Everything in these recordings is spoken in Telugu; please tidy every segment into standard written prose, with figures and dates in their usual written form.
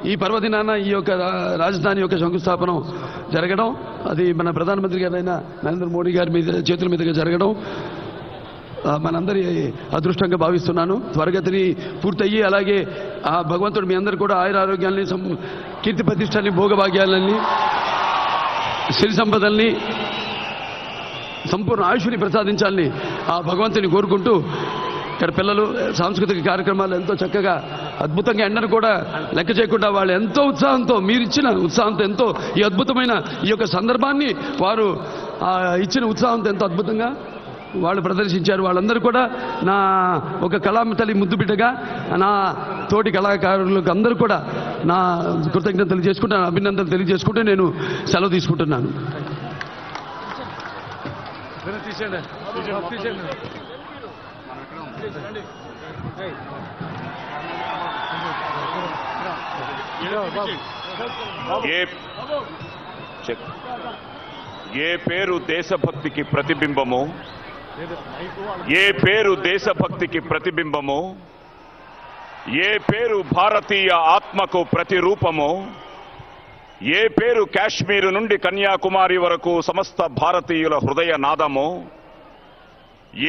ఈ పర్వదినాన ఈ యొక్క రాజధాని యొక్క శంకుస్థాపన జరగడం, అది మన ప్రధానమంత్రి గారైన నరేంద్ర మోడీ గారి చేతుల మీదుగా జరగడం మనందరి అదృష్టంగా భావిస్తున్నాను. త్వరగతిని పూర్తయ్యి అలాగే ఆ భగవంతుడు మీ అందరూ కూడా ఆయురారోగ్యాల్ని, కీర్తి ప్రతిష్టల్ని, భోగభాగ్యాలని, సిరి సంపదల్ని, సంపూర్ణ ఆయుష్ని ప్రసాదించాలని ఆ భగవంతుని కోరుకుంటూ, ఇక్కడ పిల్లలు సాంస్కృతిక కార్యక్రమాలు ఎంతో చక్కగా అద్భుతంగా ఎండను కూడా లెక్క చేయకుండా వాళ్ళు ఎంతో ఉత్సాహంతో, మీరిచ్చిన ఉత్సాహంతో, ఎంతో ఈ అద్భుతమైన ఈ యొక్క సందర్భాన్ని వారు ఇచ్చిన ఉత్సాహంతో ఎంతో అద్భుతంగా వాళ్ళు ప్రదర్శించారు. వాళ్ళందరూ కూడా నా ఒక కళామ తల్లి ముద్దు బిడ్డగా నా తోటి కళాకారులకు అందరూ కూడా నా కృతజ్ఞతలు తెలియజేసుకుంటాను, అభినందనలు తెలియజేసుకుంటూ నేను సెలవు తీసుకుంటున్నాను. ఏ పేరు దేశభక్తికి ప్రతిబింబము, ఏ పేరు దేశభక్తికి ప్రతిబింబము, ఏ పేరు భారతీయ ఆత్మకు ప్రతిరూపము, ఏ పేరు కాశ్మీరు నుండి కన్యాకుమారి వరకు సమస్త భారతీయుల హృదయ నాదము,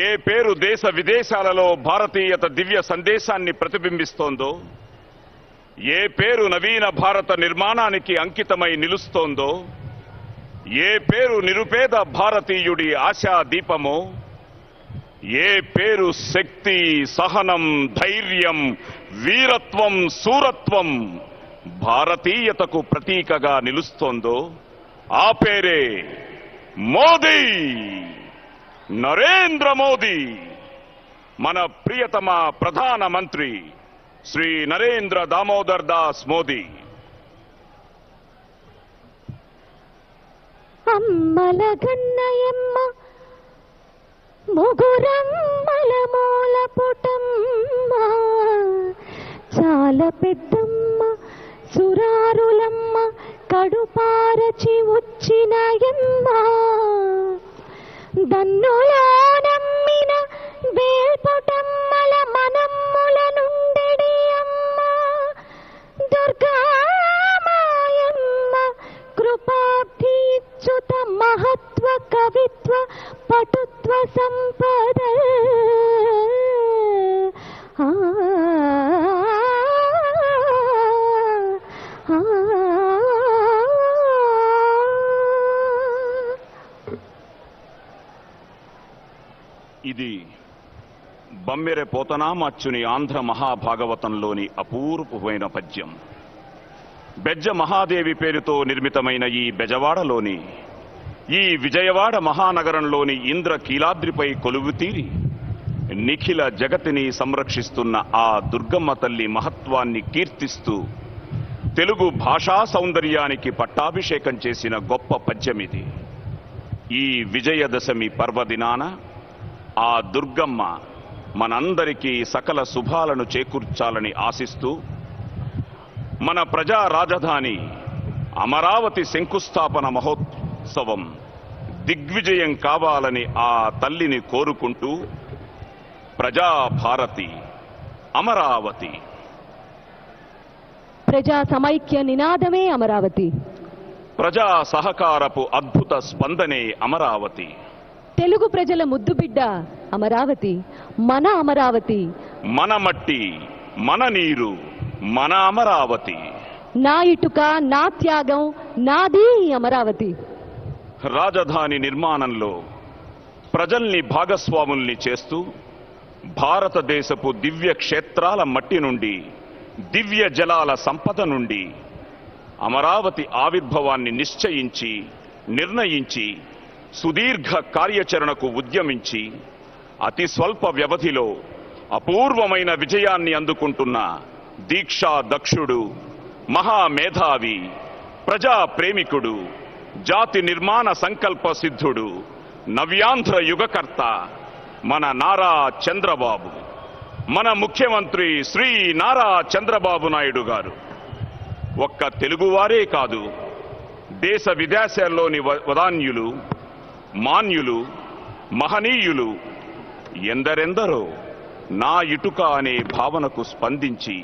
ఏ పేరు దేశ విదేశాలలో భారతీయత దివ్య సందేశాన్ని ప్రతిబింబిస్తోందో, ఏ పేరు నవీన భారత నిర్మాణానికి అంకితమై నిలుస్తోందో, ఏ పేరు నిరుపేద భారతీయుడి ఆశా దీపమో, ఏ పేరు శక్తి, సహనం, ధైర్యం, వీరత్వం, శూరత్వం, భారతీయతకు ప్రతీకగా నిలుస్తోందో ఆ పేరే మోదీ, నరేంద్ర మోదీ. మన ప్రియతమ ప్రధానమంత్రి శ్రీ నరేంద్ర దామోదర్ దాస్ మోదీ. అమ్మల గన్నయమ్మ ముగురమ్మల మూల పుటమ్మ, చాలా పెద్దమ్మ సురారులమ్మ, కడుపారచి వచ్చినయమ్మ, దన్నులా నమ్మిన బేల్పుటమ్మల మనమ్ముల నుండెడి అమ్మ, దుర్గామాయమ్మ కృపాబ్ధి ఇచ్చుత మహత్వ కవిత్వ పటుత్వ సంపద. ఇది బమ్మెరె పోతనామాచ్యుని ఆంధ్ర మహాభాగవతంలోని అపూర్వమైన పద్యం. బెజ్జ మహాదేవి పేరుతో నిర్మితమైన ఈ బెజవాడలోని, ఈ విజయవాడ మహానగరంలోని ఇంద్రకీలాద్రిపై కొలువుతీరి నిఖిల జగతిని సంరక్షిస్తున్న ఆ దుర్గమ్మ తల్లి మహత్వాన్ని కీర్తిస్తూ తెలుగు భాషా సౌందర్యానికి పట్టాభిషేకం చేసిన గొప్ప పద్యమిది. ఈ విజయదశమి పర్వదినాన ఆ దుర్గమ్మ మనందరికీ సకల శుభాలను చేకూర్చాలని ఆశిస్తూ, మన ప్రజా రాజధాని అమరావతి శంకుస్థాపన మహోత్సవం దిగ్విజయం కావాలని ఆ తల్లిని కోరుకుంటూ, ప్రజాభారతి అమరావతి. ప్రజా సమైక్య నినాదమే అమరావతి, ప్రజా సహకారపు అద్భుత స్పందనే అమరావతి, తెలుగు ప్రజల ముద్దుబిడ్డ అమరావతి, మన అమరావతి, మన మట్టి, మన నీరు, మన అమరావతి. నా ఇటుక, నా త్యాగం, నాది అమరావతి. రాజధాని నిర్మాణంలో ప్రజల్ని భాగస్వాముల్ని చేస్తూ భారతదేశపు దివ్య క్షేత్రాల మట్టి నుండి, దివ్య జలాల సంపద నుండి అమరావతి ఆవిర్భవాన్ని నిశ్చయించి, నిర్ణయించి, సుదీర్ఘ కార్యాచరణకు ఉద్యమించి అతి స్వల్ప వ్యవధిలో అపూర్వమైన విజయాన్ని అందుకుంటున్న దీక్షా దక్షుడు, మహామేధావి, ప్రజా ప్రేమికుడు, జాతి నిర్మాణ సంకల్ప సిద్ధుడు, నవ్యాంధ్ర యుగకర్త మన నారా చంద్రబాబు, మన ముఖ్యమంత్రి శ్రీ నారా చంద్రబాబు నాయుడు గారు. ఒక్క తెలుగువారే కాదు, దేశ విదేశాల్లోని వదాన్యులు, మాన్యులు, మహనీయులు ఎందరెందరో నా ఇటుక అనే భావనకు స్పందించి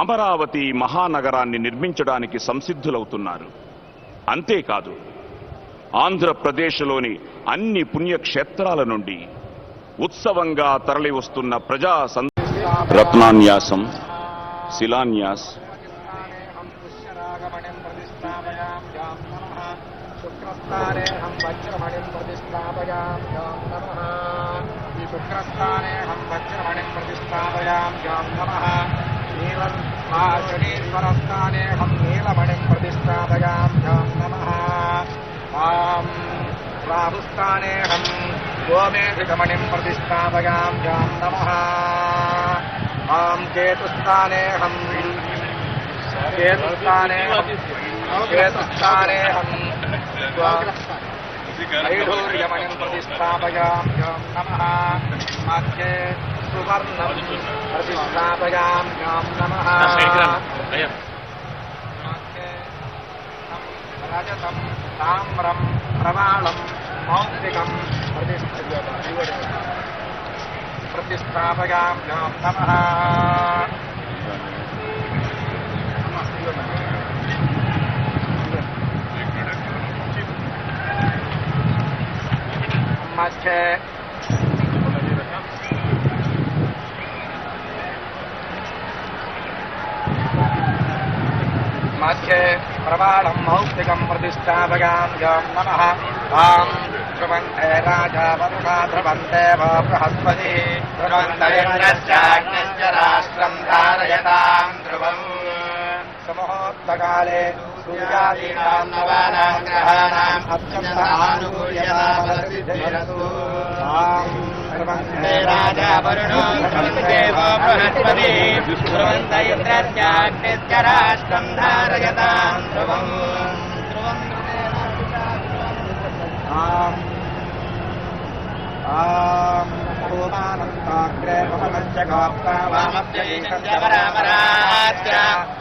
అమరావతి మహానగరాన్ని నిర్మించడానికి సంసిద్ధులవుతున్నారు. అంతేకాదు ఆంధ్రప్రదేశ్లోని అన్ని పుణ్యక్షేత్రాల నుండి ఉత్సవంగా తరలివస్తున్న ప్రజా రత్నాన్యాసం, శిలాన్యాస్, शुक्रस्थानेऽहं वज्रमणिं प्रतिष्ठापयाम्यां नमः। शुक्रस्थानेऽहं वज्रमणिं प्रतिष्ठापयाम्यां नमः। शनीश्वरस्थानेऽहं नीलमणिं प्रतिष्ठापयाम्यां नमः। राहुस्थानेऽहं गोमेधिकमणिं प्रतिष्ठापयाम्यां नमः। केतुस्थानेऽहं वैढूर्यमणिं प्रतिष्ठापयाम्यां नमः। मध्ये सुवर्णं प्रतिष्ठापयाम्यां नमः। मध्ये रजतं ताम्रं प्रवालं मौक्तिकं प्रतिष्ठापयाम्यां नमः। मध्ये प्रवालं मौक्तिकं प्रतिष्ठापयाम्यां नमः। ध्रुवन्ते राजा वरुणा ध्रुवन्ते वो बृहस्पतिः ध्रुवन्तरिन्द्रश्चाग्निश्च राष्ट्रं धारयतां ध्रुवम्। समहोत्तकाले सूर्यादीनां नवानां ग्रहाणाम् अत्यन्तानुकूल्यता फलसिद्धिरस्तु। ध्रुवन्ते राजा वरुणो ध्रुवन्ते वो बृहस्पतिः ध्रुवन्त इन्द्रश्चाग्निश्च राष्ट्रं धारयतां ध्रुवम्। ओमानन्ताग्रे भवनश्च गोप्ता वामभ्यैषञ्च परामराश्च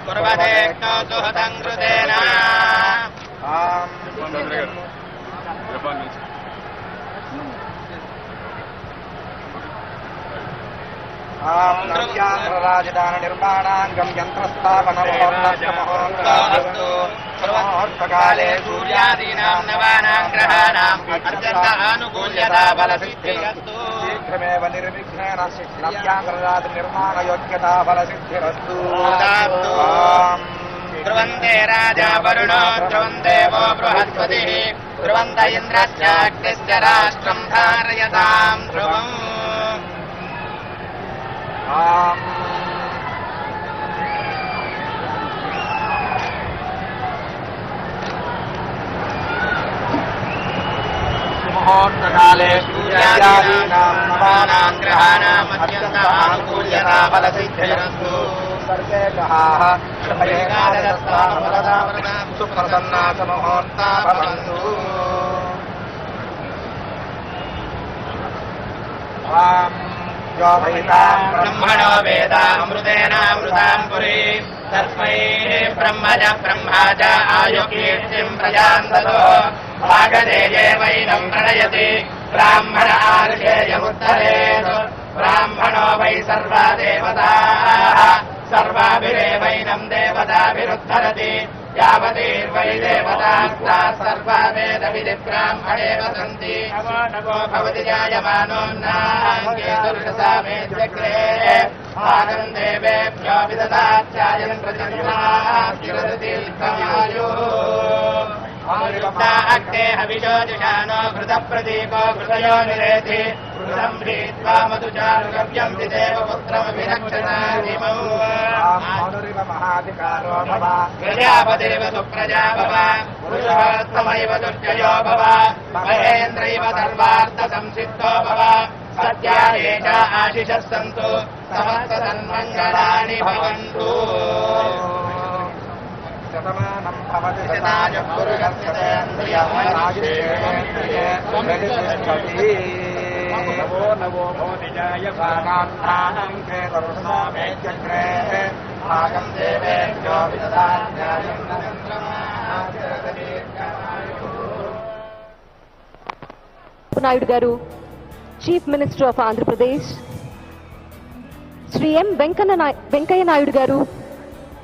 कुर्वतेऽग्नौ सुहतं कृतेन। राजधान निर्माणांगम यंत्रस्थापनमहोत्सवस्तु। मुहूर्तकाले सूर्यादीनां नवानां ग्रहाणाम् अत्यन्त आनुकूल्यता फलसिद्धिरस्तु। शीघ्रमेव निर्विघ्नेन नव्याङ्गराज निर्माणयोग्यता फलसिद्धिरस्तु। ध्रुवन्ते राजा वरुणो ध्रुवन्ते वो बृहस्पतिः ध्रुवन्त इन्द्रश्चाग्निश्च राष्ट्रं धारयतां ध्रुवम्। मुहूर्तकाले सूर्यादीनां नवानां ग्रहाणाम् अत्यन्त आनुकूल्यता फलसिद्धिरस्तु। सर्वे ग्रहाः सुप्रसन्ना मुहूर्ता भवन्तु। ब्रह्मणो वेदामृतेनामृतां पुरी तस्मै ब्रह्मज ब्रह्मा च आयुकीर्तिं प्रजां ददो। भागदेयेवैनं प्रणयति ब्राह्मण आर्षेयमुत्तरेत्। ब्राह्मणो वै सर्वा देवताः सर्वाभिरेवैनं देवताभिरुद्धरति। यावतीर्वै देवतास्ताः सर्वा वेदविधि ब्राह्मणेव सन्ति। नवो भवति जायमानोन्नाङ्केतुर्षसा मे चक्रे भागं देवेभ्यो विददात्यायन् प्रजन्मायुः। अग्ने हविषोजुषानो घृतप्रदीपो घृतयो निरेति। घृतं भीत्वा मधुचारुगव्यं विदेवपुत्रमभिरक्षणादिमौ। प्रजापतिरिव सुप्रजा भव पुरुषोत्तमैव दुर्जयो भव। महेन्द्रैव सर्वार्थसंसिद्धो भव। सत्यादेश आशिषः सन्तु समस्तसन्मङ्गलानि भवन्तु। शतमानं भवति शतायुः पुरुषस्य तेन्द्रियः नवो नवो भवतिजाय भागार्थानं केतुर्षसा मे चक्रे भागं देवेभ्यो विददात्यायं Naidu garu, chief minister of Andhra Pradesh, Shri M Venkaiah Naidu garu,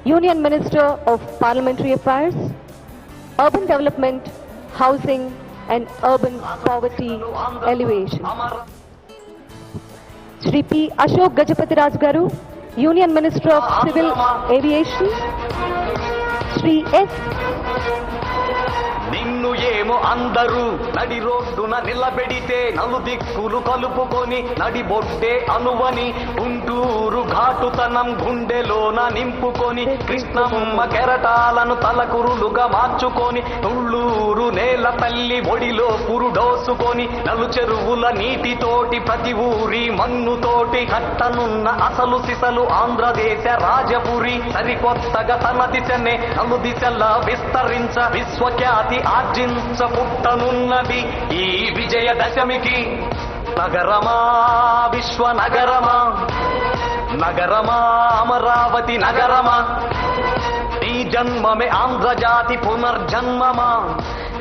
Union Minister of Parliamentary Affairs, Urban Development, Housing and Urban Poverty Alleviation. Shri P. Ashok Gajapatiraj Garu, Union Minister of Civil Aviation. Shri S. నిన్ను ఏమో అందరూ నడి రోడ్డున నిలబెడితే నలుదిక్కులు కలుపుకొని నడిబొడ్డే అనువని గుంటూరు ఘాటుతనం గుండెలోన నింపుకొని కృష్ణమ్మ కెరటాలను తలకురులుగా మార్చుకొని తుళ్ళూరు నేల తల్లి ఒడిలో పురుడోసుకొని నలుచెరువుల నీటితోటి ప్రతి ఊరి మన్నుతోటి కట్టనున్న అసలు సిసలు ఆంధ్రదేశ రాజపురి సరికొత్తగా తన దిశనే నలు దిశలా విస్తరించ విశ్వఖ్యాతి ఆర్జించ పుట్టనున్నది ఈ విజయదశమికి. నగరమా విశ్వనగరమా, నగరమా అమరావతి నగరమా, నీ జన్మమే ఆంధ్రజాతి పునర్జన్మమా,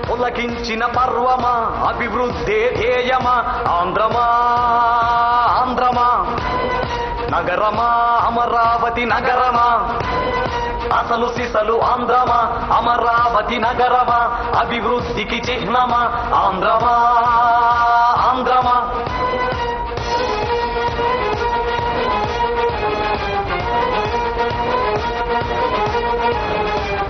పులకించిన పర్వమా అభివృద్ధే ధ్యేయమా, ఆంధ్రమా ఆంధ్రమా, నగరమా అమరావతి నగరమా, అసలు సిసలు ఆంధ్రమా అమరావతి నగరమా, అభివృద్ధికి చిహ్నమా ఆంధ్రమా ఆంధ్రమా.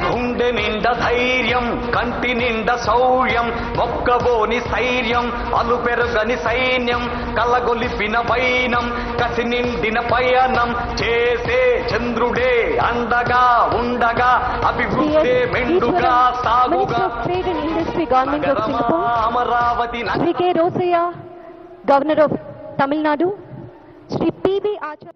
గుండె నిండా ధైర్యం, కంటి నిండా శౌర్యం, మొక్కబోని స్థైర్యం, అలుపెరుగని సైన్యం, కలగొలిపిన వైనం, కసి నిండిన పయనం చేసే చంద్రుడే అండగా ఉండగా అభివృద్ధి మెండుగా సాగుగా. Minister of Trade and Industry, Government of Singapore. Amaravati Shri K. Rosaya, Governor of Tamil Nadu. Shri P.B. Acharya.